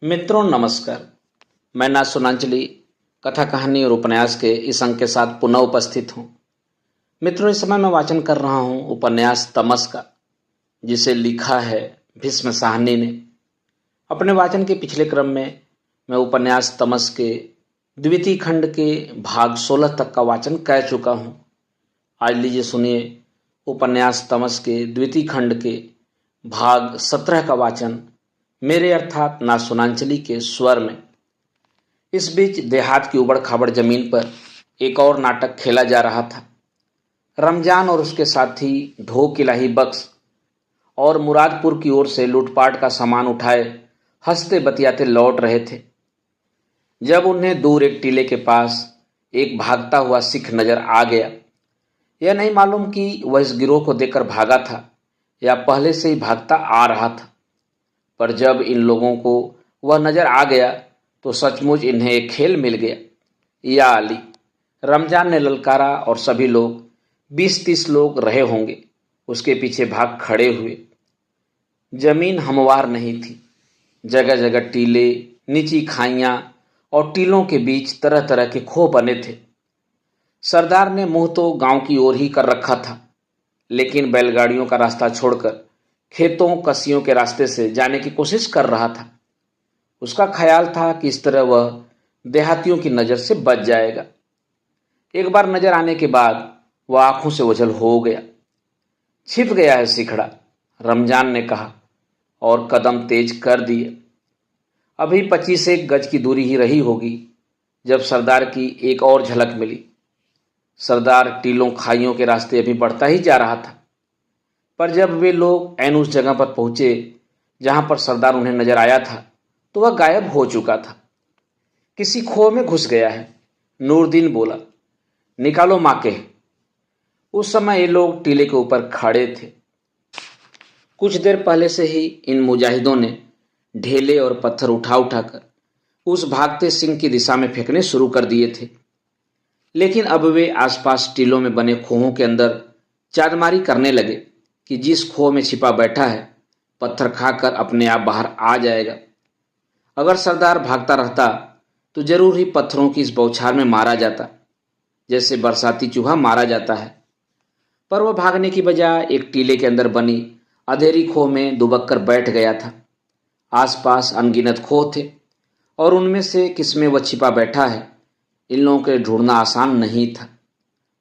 मित्रों नमस्कार। मैं ना सुनांजलि कथा कहानी और उपन्यास के इस अंक के साथ पुनः उपस्थित हूँ। मित्रों, इस समय मैं वाचन कर रहा हूँ उपन्यास तमस का, जिसे लिखा है भीष्म साहनी ने। अपने वाचन के पिछले क्रम में मैं उपन्यास तमस के द्वितीय खंड के भाग 16 तक का वाचन कर चुका हूँ। आज लीजिए सुनिए उपन्यास तमस के द्वितीय खंड के भाग 17 का वाचन मेरे अर्थात ना सुनांजलि के स्वर में। इस बीच देहात की उबड़ खाबड़ जमीन पर एक और नाटक खेला जा रहा था। रमजान और उसके साथी ढोक इलाही बख्श और मुरादपुर की ओर से लूटपाट का सामान उठाए हंसते बतियाते लौट रहे थे, जब उन्हें दूर एक टीले के पास एक भागता हुआ सिख नजर आ गया। यह नहीं मालूम कि वह इस गिरोह को देखकर भागा था या पहले से ही भागता आ रहा था, पर जब इन लोगों को वह नजर आ गया तो सचमुच इन्हें एक खेल मिल गया। या अली, रमजान ने ललकारा और सभी लोग 20-30 लोग रहे होंगे उसके पीछे भाग खड़े हुए। जमीन हमवार नहीं थी, जगह जगह टीले, नीची खाइयां और टीलों के बीच तरह तरह के खो बने थे। सरदार ने मुंह तो गांव की ओर ही कर रखा था, लेकिन बैलगाड़ियों का रास्ता छोड़कर खेतों कसियों के रास्ते से जाने की कोशिश कर रहा था। उसका ख्याल था कि इस तरह वह देहातियों की नजर से बच जाएगा। एक बार नजर आने के बाद वह आंखों से ओझल हो गया। छिप गया है सिखड़ा, रमजान ने कहा और कदम तेज कर दिए। अभी 25 गज की दूरी ही रही होगी जब सरदार की एक और झलक मिली। सरदार टीलों खाइयों के रास्ते अभी बढ़ता ही जा रहा था, पर जब वे लोग ऐन उस जगह पर पहुंचे जहां पर सरदार उन्हें नजर आया था तो वह गायब हो चुका था। किसी खो में घुस गया है, नूरदीन बोला। निकालो माके। उस समय ये लोग टीले के ऊपर खड़े थे। कुछ देर पहले से ही इन मुजाहिदों ने ढेले और पत्थर उठा उठाकर उस भागते सिंह की दिशा में फेंकने शुरू कर दिए थे, लेकिन अब वे आसपास टीलों में बने खोहों के अंदर चादमारी करने लगे कि जिस खो में छिपा बैठा है पत्थर खाकर अपने आप बाहर आ जाएगा। अगर सरदार भागता रहता तो जरूर ही पत्थरों की इस बौछार में मारा जाता, जैसे बरसाती चूहा मारा जाता है। पर वह भागने की बजाय एक टीले के अंदर बनी अंधेरी खो में दुबक कर बैठ गया था। आसपास अनगिनत खो थे और उनमें से किसमें वह छिपा बैठा है इन लोगों के ढूंढना आसान नहीं था।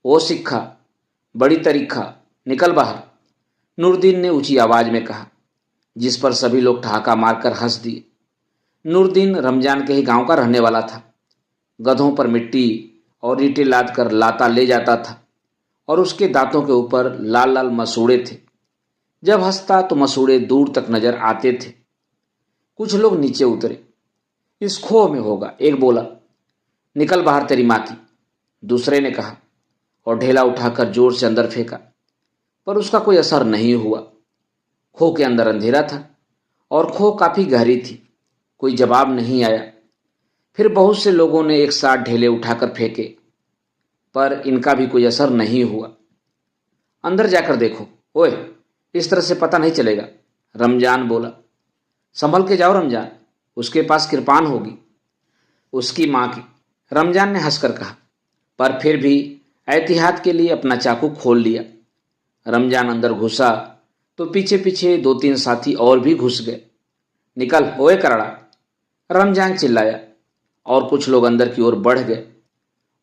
ओ सिक्खा, बड़ी तरीखा, निकल बाहर, नूरदीन ने ऊंची आवाज में कहा, जिस पर सभी लोग ठहाका मारकर हंस दिए। नूरदीन रमजान के ही गांव का रहने वाला था। गधों पर मिट्टी और ईंटें लाद कर लाता ले जाता था और उसके दांतों के ऊपर लाल लाल मसूड़े थे। जब हंसता तो मसूड़े दूर तक नजर आते थे। कुछ लोग नीचे उतरे। इस खो में होगा, एक बोला। निकल बाहर तेरी माँ की, दूसरे ने कहा और ढेला उठाकर जोर से अंदर फेंका, पर उसका कोई असर नहीं हुआ। खो के अंदर अंधेरा था और खो काफी गहरी थी। कोई जवाब नहीं आया। फिर बहुत से लोगों ने एक साथ ढेले उठाकर फेंके, पर इनका भी कोई असर नहीं हुआ। अंदर जाकर देखो। ओए, इस तरह से पता नहीं चलेगा, रमजान बोला। संभल के जाओ रमजान, उसके पास कृपान होगी। उसकी माँ की, रमजान ने हंसकर कहा, पर फिर भी एहतियात के लिए अपना चाकू खोल लिया। रमजान अंदर घुसा तो पीछे पीछे 2-3 साथी और भी घुस गए। निकल ओए करड़ा, रमजान चिल्लाया और कुछ लोग अंदर की ओर बढ़ गए।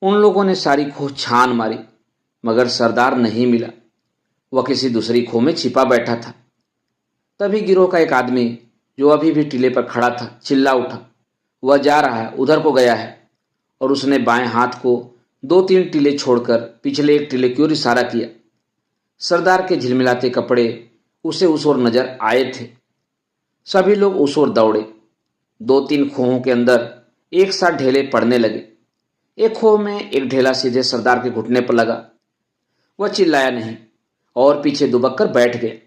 उन लोगों ने सारी खो छान मारी, मगर सरदार नहीं मिला। वह किसी दूसरी खो में छिपा बैठा था। तभी गिरोह का एक आदमी जो अभी भी टीले पर खड़ा था चिल्ला उठा, वह जा रहा है, उधर को गया है। और उसने बाएं हाथ को 2-3 टीले छोड़कर पिछले एक टीले की ओर इशारा किया। सरदार के झिलमिलाते कपड़े उसे उस ओर नजर आए थे। सभी लोग उस ओर दौड़े। 2-3 खोहों के अंदर एक साथ ढेले पड़ने लगे। एक खो में एक ढेला सीधे सरदार के घुटने पर लगा। वह चिल्लाया नहीं और पीछे दुबक कर बैठ गए।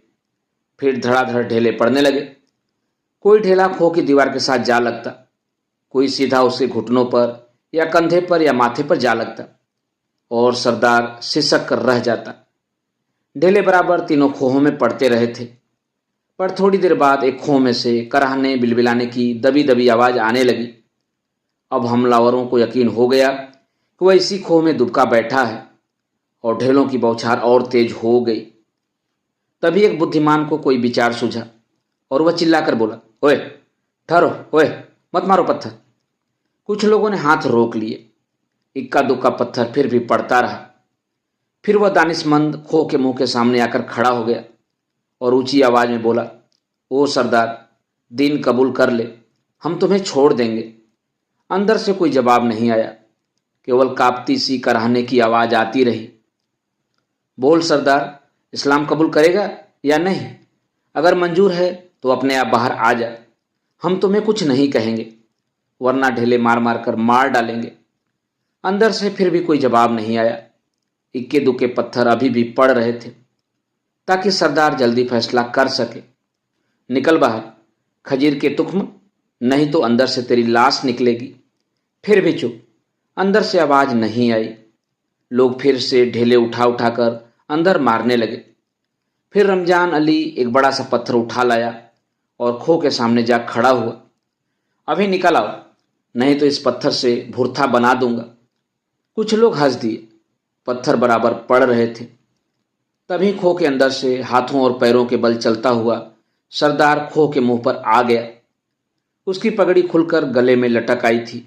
फिर धड़ाधड़ ढेले पड़ने लगे। कोई ढेला खो की दीवार के साथ जा लगता, कोई सीधा उसके घुटनों पर या कंधे पर या माथे पर जा लगता और सरदार सिसक कर रह जाता। ढेले बराबर तीनों खोहों में पड़ते रहे थे, पर थोड़ी देर बाद एक खो में से कराहने बिलबिलाने की दबी दबी आवाज आने लगी। अब हमलावरों को यकीन हो गया कि वह इसी खो में दुबका बैठा है और ढेलों की बौछार और तेज हो गई। तभी एक बुद्धिमान को कोई विचार सूझा और वह चिल्लाकर बोला, ओए ठहरो, ओए मत मारो पत्थर। कुछ लोगों ने हाथ रोक लिए। इक्का दुक्का पत्थर फिर भी पड़ता रहा। फिर वह दानिशमंद खो के मुंह के सामने आकर खड़ा हो गया और ऊंची आवाज में बोला, ओ सरदार, दीन कबूल कर ले, हम तुम्हें छोड़ देंगे। अंदर से कोई जवाब नहीं आया, केवल कांपती सी कराहने की आवाज आती रही। बोल सरदार, इस्लाम कबूल करेगा या नहीं? अगर मंजूर है तो अपने आप बाहर आ जा, हम तुम्हें कुछ नहीं कहेंगे, वरना ढेले मार मार कर मार डालेंगे। अंदर से फिर भी कोई जवाब नहीं आया। इक्के दुक्के पत्थर अभी भी पड़ रहे थे ताकि सरदार जल्दी फैसला कर सके। निकल बाहर, खजीर के तुख्म, नहीं तो अंदर से तेरी लाश निकलेगी। फिर भी चुप। अंदर से आवाज नहीं आई। लोग फिर से ढेले उठा उठाकर अंदर मारने लगे। फिर रमजान अली एक बड़ा सा पत्थर उठा लाया और खो के सामने जा खड़ा हुआ। अभी निकल आओ, नहीं तो इस पत्थर से भुरथा बना दूंगा। कुछ लोग हंस दिए। पत्थर बराबर पड़ रहे थे। तभी खो के अंदर से हाथों और पैरों के बल चलता हुआ सरदार खो के मुंह पर आ गया। उसकी पगड़ी खुलकर गले में लटक आई थी।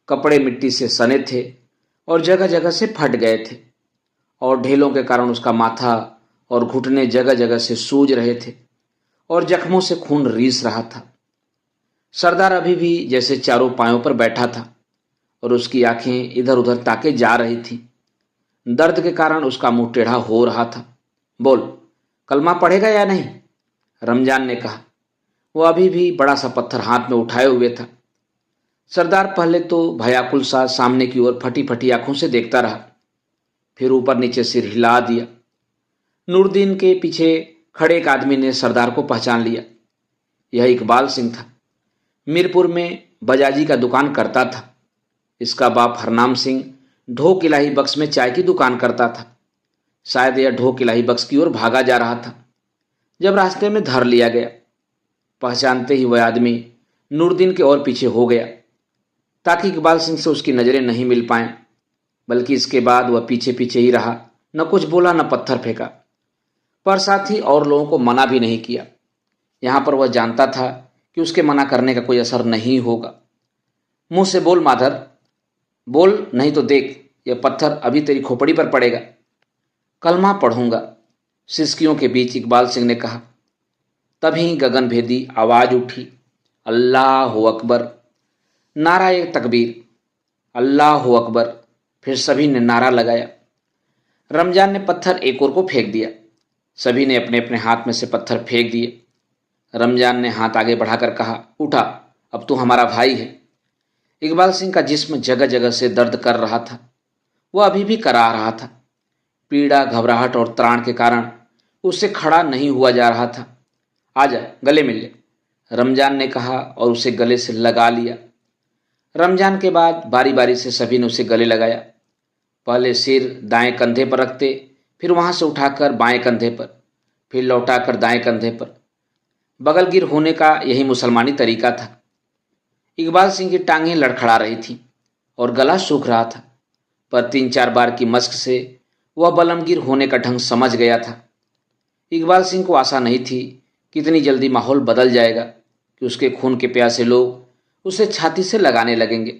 कपड़े मिट्टी से सने थे और जगह जगह से फट गए थे और ढेलों के कारण उसका माथा और घुटने जगह जगह से सूज रहे थे और जख्मों से खून रीस रहा था। सरदार अभी भी जैसे चारों पायों पर बैठा था और उसकी आंखें इधर उधर ताके जा रही थी। दर्द के कारण उसका मुंह टेढ़ा हो रहा था। बोल, कलमा पढ़ेगा या नहीं? रमजान ने कहा। वह अभी भी बड़ा सा पत्थर हाथ में उठाए हुए था। सरदार पहले तो भयाकुल सा सामने की ओर फटी फटी आंखों से देखता रहा, फिर ऊपर नीचे सिर हिला दिया। नूरदीन के पीछे खड़े एक आदमी ने सरदार को पहचान लिया। यह इकबाल सिंह था। मीरपुर में बजाजी का दुकान करता था। इसका बाप हरनाम सिंह ढोक इलाही बख्श में चाय की दुकान करता था। शायद यह ढोक इलाही बख्श की ओर भागा जा रहा था जब रास्ते में धर लिया गया। पहचानते ही वह आदमी नूरदीन के और पीछे हो गया ताकि इकबाल सिंह से उसकी नजरें नहीं मिल पाएं, बल्कि इसके बाद वह पीछे पीछे ही रहा। न कुछ बोला न पत्थर फेंका, पर साथ ही और लोगों को मना भी नहीं किया। यहां पर वह जानता था कि उसके मना करने का कोई असर नहीं होगा। मुंह से बोल माधर, बोल, नहीं तो देख यह पत्थर अभी तेरी खोपड़ी पर पड़ेगा। कलमा पढ़ूंगा, सिसकियों के बीच इकबाल सिंह ने कहा। तभी गगनभेदी आवाज उठी, अल्लाह अकबर। नारा एक तकबीर, अल्लाह अकबर। फिर सभी ने नारा लगाया। रमजान ने पत्थर एक ओर को फेंक दिया। सभी ने अपने अपने हाथ में से पत्थर फेंक दिए। रमजान ने हाथ आगे बढ़ाकर कहा, उठा, अब तू हमारा भाई है। इकबाल सिंह का जिस्म जगह जगह से दर्द कर रहा था। वह अभी भी करा रहा था। पीड़ा, घबराहट और त्राण के कारण उससे खड़ा नहीं हुआ जा रहा था। आजा, गले मिल ले, रमजान ने कहा और उसे गले से लगा लिया। रमजान के बाद बारी बारी से सभी ने उसे गले लगाया। पहले सिर दाएं कंधे पर रखते, फिर वहां से उठाकर बाएं कंधे पर, फिर लौटाकर दाएं कंधे पर। बगलगिर होने का यही मुसलमानी तरीका था। इकबाल सिंह की टांगें लड़खड़ा रही थीं और गला सूख रहा था, पर 3-4 बार की मश्क से वह बलमगिर होने का ढंग समझ गया था। इकबाल सिंह को आशा नहीं थी कि इतनी जल्दी माहौल बदल जाएगा कि उसके खून के प्यासे लोग उसे छाती से लगाने लगेंगे।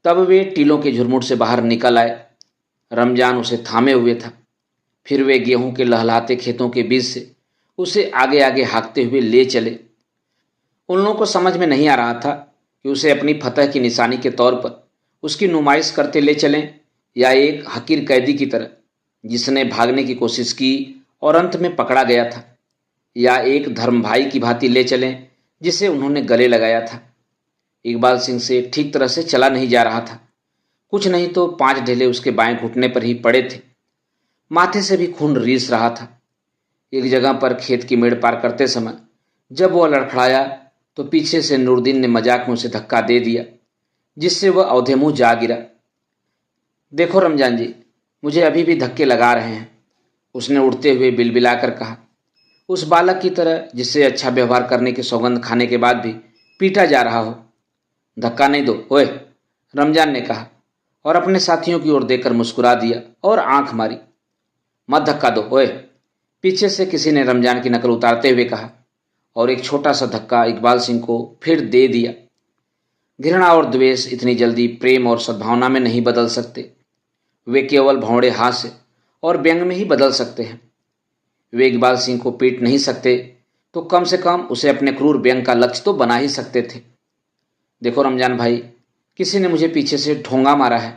तब वे टीलों के झुरमुट से बाहर निकल आए। रमजान उसे थामे हुए था। फिर वे गेहूं के लहलहाते खेतों के बीच से उसे आगे आगे हाँकते हुए ले चले। उन लोगों को समझ में नहीं आ रहा था कि उसे अपनी फतह की निशानी के तौर पर उसकी नुमाइश करते ले चलें या एक हकीर कैदी की तरह जिसने भागने की कोशिश की और अंत में पकड़ा गया था, या एक धर्म भाई की भांति ले चलें जिसे उन्होंने गले लगाया था। इकबाल सिंह से ठीक तरह से चला नहीं जा रहा था। कुछ नहीं तो 5 ढेले उसके बाएं घुटने पर ही पड़े थे। माथे से भी खून रीस रहा था। एक जगह पर खेत की मेड़ पार करते समय जब वह लड़खड़ाया तो पीछे से नूरदीन ने मजाक में उसे धक्का दे दिया, जिससे वह औधे मुंह जा गिरा। देखो रमजान जी, मुझे अभी भी धक्के लगा रहे हैं, उसने उड़ते हुए बिलबिलाकर कहा। उस बालक की तरह जिससे अच्छा व्यवहार करने की सौगंध खाने के बाद भी पीटा जा रहा हो। धक्का नहीं दो ओए, रमजान ने कहा और अपने साथियों की ओर देखकर मुस्कुरा दिया और आंख मारी। मत धक्का दो ओए, पीछे से किसी ने रमजान की नकल उतारते हुए कहा और एक छोटा सा धक्का इकबाल सिंह को फिर दे दिया। घृणा और द्वेष इतनी जल्दी प्रेम और सद्भावना में नहीं बदल सकते। वे केवल भौंडे हास्य और व्यंग में ही बदल सकते हैं। वे इकबाल सिंह को पीट नहीं सकते तो कम से कम उसे अपने क्रूर व्यंग का लक्ष्य तो बना ही सकते थे। देखो रमजान भाई, किसी ने मुझे पीछे से ठोंगा मारा है।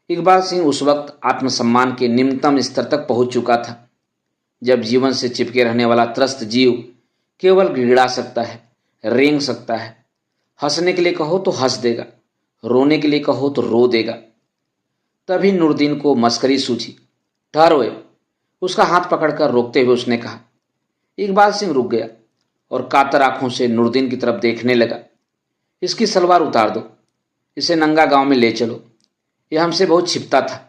इकबाल सिंह उस वक्त आत्मसम्मान के निम्नतम स्तर तक पहुंच चुका था जब जीवन से चिपके रहने वाला त्रस्त जीव केवल गिड़गिड़ा सकता है, रेंग सकता है। हंसने के लिए कहो तो हंस देगा, रोने के लिए कहो तो रो देगा। तभी नूरदीन को मस्करी सूझी। ठहरो, उसका हाथ पकड़कर रोकते हुए उसने कहा। इकबाल सिंह रुक गया और कातर आंखों से नूरदीन की तरफ देखने लगा। इसकी सलवार उतार दो, इसे नंगा गांव में ले चलो, यह हमसे बहुत छिपता था।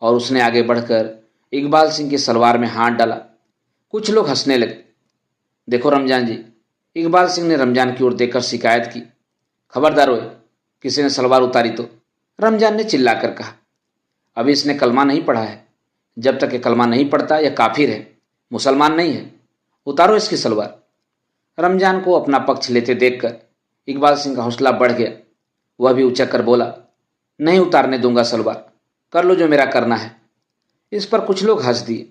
और उसने आगे बढ़कर इकबाल सिंह की सलवार में हाथ डाला। कुछ लोग हंसने लगे। देखो रमजान जी, इकबाल सिंह ने रमजान की ओर देखकर शिकायत की। खबरदार हो, किसी ने सलवार उतारी तो, रमजान ने चिल्लाकर कहा। अभी इसने कलमा नहीं पढ़ा है। जब तक ये कलमा नहीं पढ़ता यह काफिर है, मुसलमान नहीं है। उतारो इसकी सलवार। रमजान को अपना पक्ष लेते देखकर इकबाल सिंह का हौसला बढ़ गया। वह भी उचक कर बोला, नहीं उतारने दूंगा सलवार, कर लो जो मेरा करना है। इस पर कुछ लोग हंस दिए।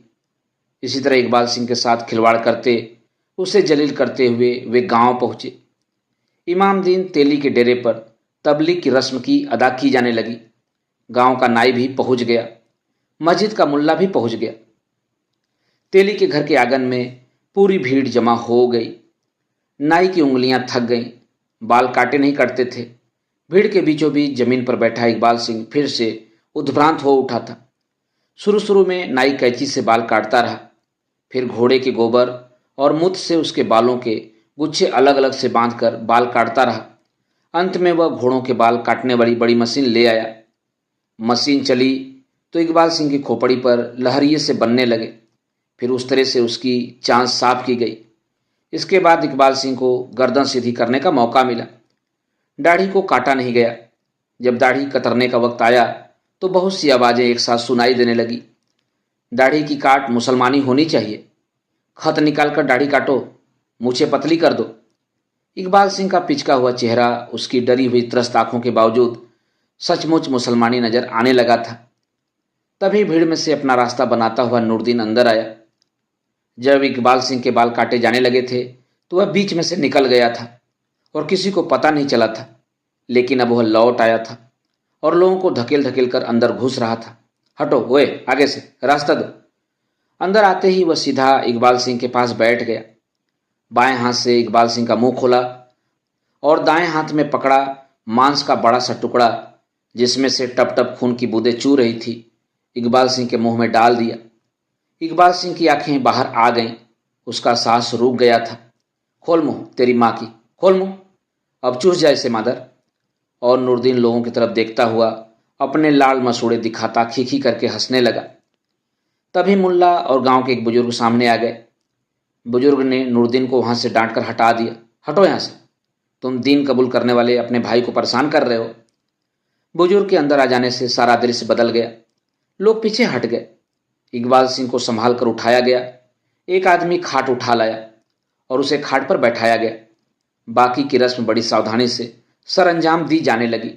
इसी तरह इकबाल सिंह के साथ खिलवाड़ करते, उसे जलील करते हुए वे गांव पहुंचे। इमामदीन तेली के डेरे पर तबलीग की रस्म की अदा की जाने लगी। गांव का नाई भी पहुंच गया, मस्जिद का मुल्ला भी पहुंच गया। तेली के घर के आंगन में पूरी भीड़ जमा हो गई। नाई की उंगलियां थक गईं, बाल काटे नहीं कटते थे। भीड़ के बीचों बीच जमीन पर बैठा इकबाल सिंह फिर से उद्भ्रांत हो उठा था। शुरू शुरू में नाई कैंची से बाल काटता रहा, फिर घोड़े के गोबर और मूत्र से उसके बालों के गुच्छे अलग अलग से बांधकर बाल काटता रहा। अंत में वह घोड़ों के बाल काटने वाली बड़ी मशीन ले आया। मशीन चली तो इकबाल सिंह की खोपड़ी पर लहरिये से बनने लगे। फिर उस तरह से उसकी चांच साफ की गई। इसके बाद इकबाल सिंह को गर्दन सीधी करने का मौका मिला। दाढ़ी को काटा नहीं गया। जब दाढ़ी कतरने का वक्त आया तो बहुत सी आवाज़ें एक साथ सुनाई देने लगी। दाढ़ी की काट मुसलमानी होनी चाहिए, खत निकालकर दाढ़ी काटो, मूछें पतली कर दो। इकबाल सिंह का पिचका हुआ चेहरा उसकी डरी हुई त्रस्त आंखों के बावजूद सचमुच मुसलमानी नजर आने लगा था। तभी भीड़ में से अपना रास्ता बनाता हुआ नूरदीन अंदर आया। जब इकबाल सिंह के बाल काटे जाने लगे थे तो वह बीच में से निकल गया था और किसी को पता नहीं चला था। लेकिन अब वह लौट आया था और लोगों को धकेल धकेल कर अंदर घुस रहा था। हटो ओए, आगे से रास्ता दो। अंदर आते ही वह सीधा इकबाल सिंह के पास बैठ गया। बाएं हाथ से इकबाल सिंह का मुंह खोला और दाएं हाथ में पकड़ा मांस का बड़ा सा टुकड़ा जिसमें से टप टप खून की बूंदें चू रही थी, इकबाल सिंह के मुंह में डाल दिया। इकबाल सिंह की आंखें बाहर आ गईं। उसका सांस रुक गया था। खोल मुंह, तेरी माँ की, खोल मुंह, अब चूस जाए से मादर। और नूरदीन लोगों की तरफ देखता हुआ अपने लाल मसूड़े दिखाता खीखी करके हंसने लगा। तभी मुल्ला और गांव के एक बुजुर्ग सामने आ गए। बुजुर्ग ने नूरदीन को वहां से डांट कर हटा दिया। हटो यहां से, तुम दीन कबूल करने वाले अपने भाई को परेशान कर रहे हो। बुजुर्ग के अंदर आ जाने से सारा दृश्य बदल गया। लोग पीछे हट गए। इकबाल सिंह को संभाल कर उठाया गया। एक आदमी खाट उठा लाया और उसे खाट पर बैठाया गया। बाकी की रस्म बड़ी सावधानी से सरंजाम दी जाने लगी।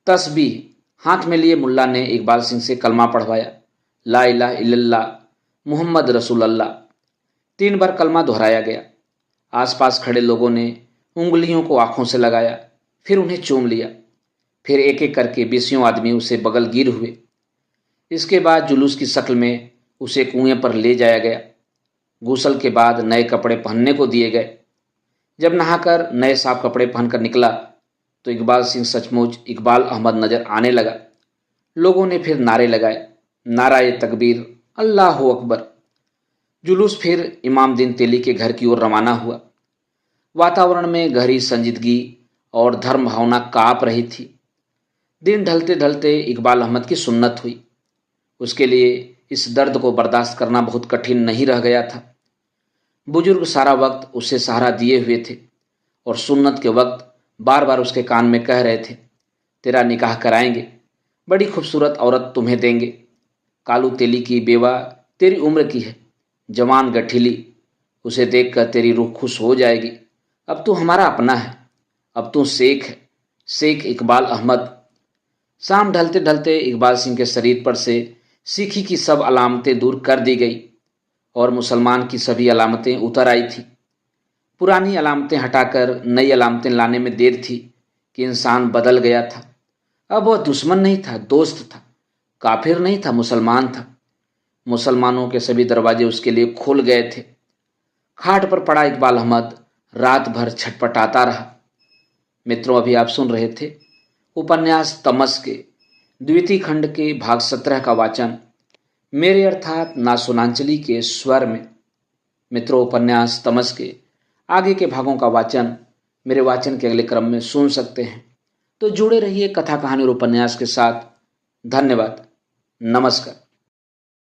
तस्बीह हाथ में लिए मुल्ला ने इकबाल सिंह से कलमा पढ़वाया। ला इलाहा इल्लल्लाह मुहम्मद रसूल अल्लाह। 3 बार कलमा दोहराया गया। आसपास खड़े लोगों ने उंगलियों को आंखों से लगाया, फिर उन्हें चूम लिया। फिर एक एक करके 20 आदमी उसे बगल गिर हुए। इसके बाद जुलूस की शक्ल में उसे कुएं पर ले जाया गया। गुस्ल के बाद नए कपड़े पहनने को दिए गए। जब नहाकर नए साफ कपड़े पहनकर निकला तो इकबाल सिंह सचमुच इकबाल अहमद नजर आने लगा। लोगों ने फिर नारे लगाए, नाराए तकबीर, अल्लाह अकबर। जुलूस फिर इमामदीन तेली के घर की ओर रवाना हुआ। वातावरण में गहरी संजीदगी और धर्म भावना कांप रही थी। दिन ढलते ढलते इकबाल अहमद की सुन्नत हुई। उसके लिए इस दर्द को बर्दाश्त करना बहुत कठिन नहीं रह गया था। बुजुर्ग सारा वक्त उसे सहारा दिए हुए थे और सुन्नत के वक्त बार बार उसके कान में कह रहे थे, तेरा निकाह कराएंगे, बड़ी खूबसूरत औरत तुम्हें देंगे। कालू तेली की बेवा तेरी उम्र की है, जवान गठीली, उसे देखकर तेरी रूह खुश हो जाएगी। अब तू हमारा अपना है, अब तू शेख है, शेख इकबाल अहमद। शाम ढलते ढलते इकबाल सिंह के शरीर पर से सिखी की सब अलामतें दूर कर दी गई और मुसलमान की सभी अलामतें उतर आई थी। पुरानी अलामतें हटाकर नई अलामतें लाने में देर थी कि इंसान बदल गया था। अब वह दुश्मन नहीं था, दोस्त था, काफिर नहीं था, मुसलमान था। मुसलमानों के सभी दरवाजे उसके लिए खुल गए थे। खाट पर पड़ा इकबाल अहमद रात भर छटपटाता रहा। मित्रों, अभी आप सुन रहे थे उपन्यास तमस के द्वितीय खंड के भाग 17 का वाचन मेरे अर्थात नासुनांचली के स्वर में। मित्रों, उपन्यास तमस के आगे के भागों का वाचन मेरे वाचन के अगले क्रम में सुन सकते हैं। तो जुड़े रहिए कथा कहानी और उपन्यास के साथ। धन्यवाद। नमस्कार।